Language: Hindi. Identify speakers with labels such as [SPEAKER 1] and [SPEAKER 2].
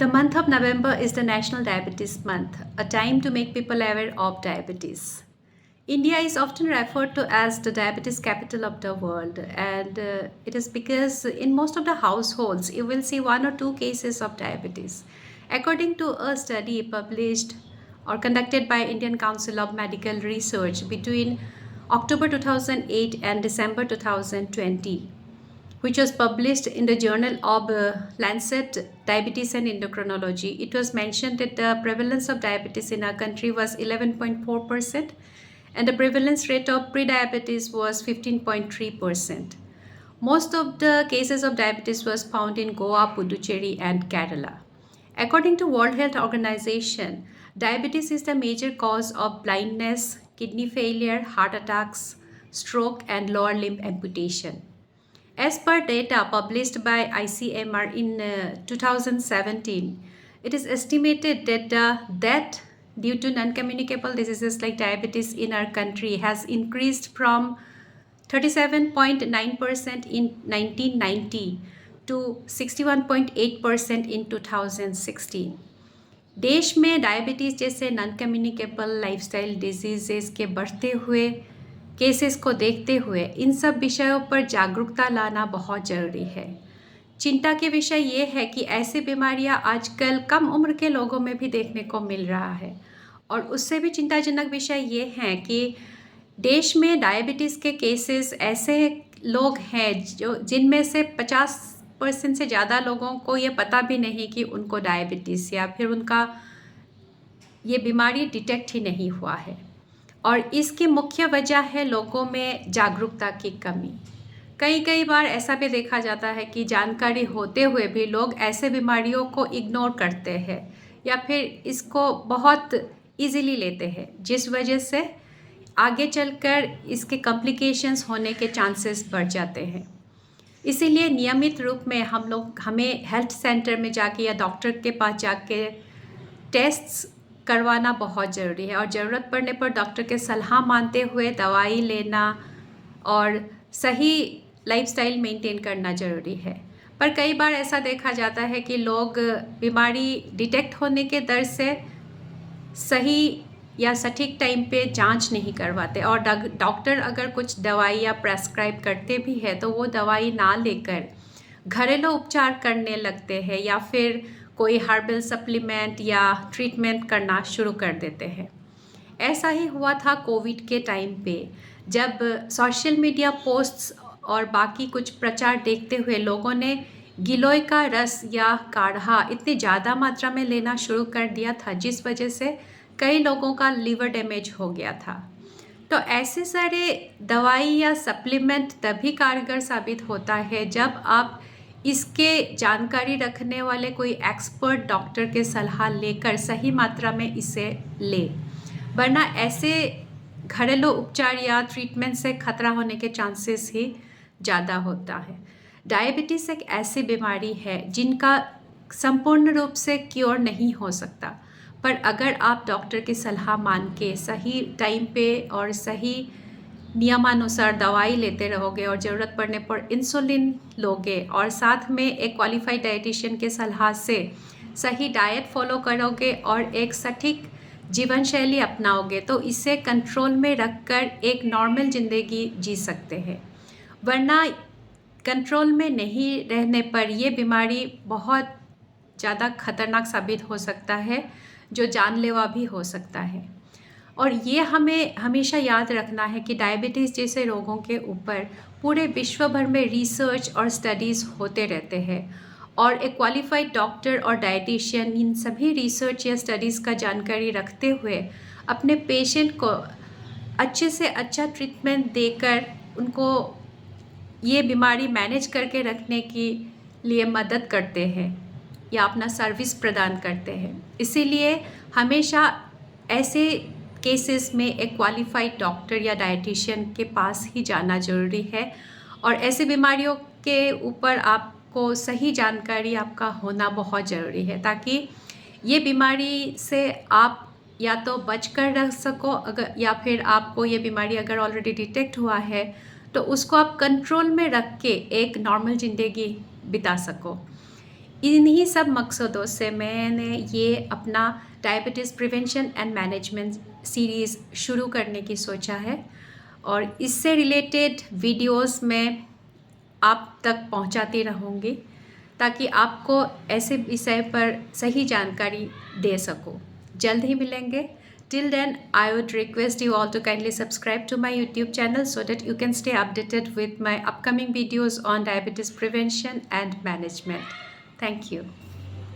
[SPEAKER 1] The month of November is the National Diabetes Month, a time to make people aware of diabetes. India is often referred to as the diabetes capital of the world, and it is because in most of the households you will see one or two cases of diabetes. According to a study published or conducted by Indian Council of Medical Research between October 2008 and December 2020, which was published in the journal of Lancet Diabetes and Endocrinology, it was mentioned that the prevalence of diabetes in our country was 11.4% and the prevalence rate of prediabetes was 15.3%. Most of the cases of diabetes was found in Goa, Puducherry and Kerala. According to World Health Organization, diabetes is the major cause of blindness, kidney failure, heart attacks, stroke and lower limb amputation. As per data published by ICMR in 2017, it is estimated that the death due to non-communicable diseases like diabetes in our country has increased from 37.9% in 1990 to 61.8% in 2016. देश में डायबिटीज़ जैसे नॉन कम्युनिकेबल लाइफस्टाइल डिजीज़ेस के बढ़ते हुए केसेस को देखते हुए इन सब विषयों पर जागरूकता लाना बहुत ज़रूरी है। चिंता के विषय ये है कि ऐसी बीमारियां आजकल कम उम्र के लोगों में भी देखने को मिल रहा है और उससे भी चिंताजनक विषय ये है कि देश में डायबिटीज़ के केसेस ऐसे लोग हैं जो जिनमें से 50% से ज़्यादा लोगों को ये पता भी नहीं कि उनको डायबिटीज़ या फिर उनका ये बीमारी डिटेक्ट ही नहीं हुआ है और इसकी मुख्य वजह है लोगों में जागरूकता की कमी। कई बार ऐसा भी देखा जाता है कि जानकारी होते हुए भी लोग ऐसे बीमारियों को इग्नोर करते हैं या फिर इसको बहुत इजीली लेते हैं, जिस वजह से आगे चलकर इसके कॉम्प्लिकेशंस होने के चांसेस बढ़ जाते हैं। इसीलिए नियमित रूप में हमें हेल्थ सेंटर में जाके या डॉक्टर के पास जाके टेस्ट्स करवाना बहुत ज़रूरी है और ज़रूरत पड़ने पर डॉक्टर के सलाह मानते हुए दवाई लेना और सही लाइफस्टाइल मेंटेन करना ज़रूरी है। पर कई बार ऐसा देखा जाता है कि लोग बीमारी डिटेक्ट होने के दर से सही या सटीक टाइम पे जांच नहीं करवाते और डॉक्टर अगर कुछ दवाई या प्रेस्क्राइब करते भी है तो वो दवाई ना लेकर घरेलू उपचार करने लगते हैं या फिर कोई हर्बल सप्लीमेंट या ट्रीटमेंट करना शुरू कर देते हैं। ऐसा ही हुआ था कोविड के टाइम पे, जब सोशल मीडिया पोस्ट्स और बाकी कुछ प्रचार देखते हुए लोगों ने गिलोय का रस या काढ़ा इतनी ज़्यादा मात्रा में लेना शुरू कर दिया था जिस वजह से कई लोगों का लीवर डैमेज हो गया था। तो ऐसे सारे दवाई या सप्लीमेंट तभी कारगर साबित होता है जब आप इसके जानकारी रखने वाले कोई एक्सपर्ट डॉक्टर के सलाह लेकर सही मात्रा में इसे लें, वरना ऐसे घरेलू उपचार या ट्रीटमेंट से खतरा होने के चांसेस ही ज़्यादा होता है। डायबिटीज़ एक ऐसी बीमारी है जिनका संपूर्ण रूप से क्योर नहीं हो सकता, पर अगर आप डॉक्टर की सलाह मान के सही टाइम पे और सही नियमानुसार दवाई लेते रहोगे और ज़रूरत पड़ने पर इंसुलिन लोगे और साथ में एक क्वालिफाइड डाइटिशियन के सलाह से सही डाइट फॉलो करोगे और एक सटीक जीवन शैली अपनाओगे तो इसे कंट्रोल में रखकर एक नॉर्मल ज़िंदगी जी सकते हैं। वरना कंट्रोल में नहीं रहने पर यह बीमारी बहुत ज़्यादा खतरनाक साबित हो सकता है, जो जानलेवा भी हो सकता है। और ये हमें हमेशा याद रखना है कि डायबिटीज़ जैसे रोगों के ऊपर पूरे विश्व भर में रिसर्च और स्टडीज़ होते रहते हैं और एक क्वालिफाइड डॉक्टर और डाइटिशियन इन सभी रिसर्च या स्टडीज़ का जानकारी रखते हुए अपने पेशेंट को अच्छे से अच्छा ट्रीटमेंट देकर उनको ये बीमारी मैनेज करके रखने के लिए मदद करते हैं या अपना सर्विस प्रदान करते हैं। इसीलिए हमेशा ऐसे केसेस में एक क्वालिफाइड डॉक्टर या डाइटिशियन के पास ही जाना ज़रूरी है और ऐसी बीमारियों के ऊपर आपको सही जानकारी आपका होना बहुत ज़रूरी है ताकि ये बीमारी से आप या तो बच कर रह सको, अगर या फिर आपको ये बीमारी अगर ऑलरेडी डिटेक्ट हुआ है तो उसको आप कंट्रोल में रख के एक नॉर्मल ज़िंदगी बिता सको। इन्हीं सब मकसदों से मैंने ये अपना diabetes prevention and management series शुरू करने की सोचा है, और इससे रिलेटेड वीडियोस मैं आप तक पहुंचाती रहूँगी ताकि आपको ऐसे विषय पर सही जानकारी दे सकूँ। जल्द ही मिलेंगे। Till then, I would request you all to kindly subscribe to my YouTube channel so that you can stay updated with my upcoming videos on diabetes prevention and management. Thank you.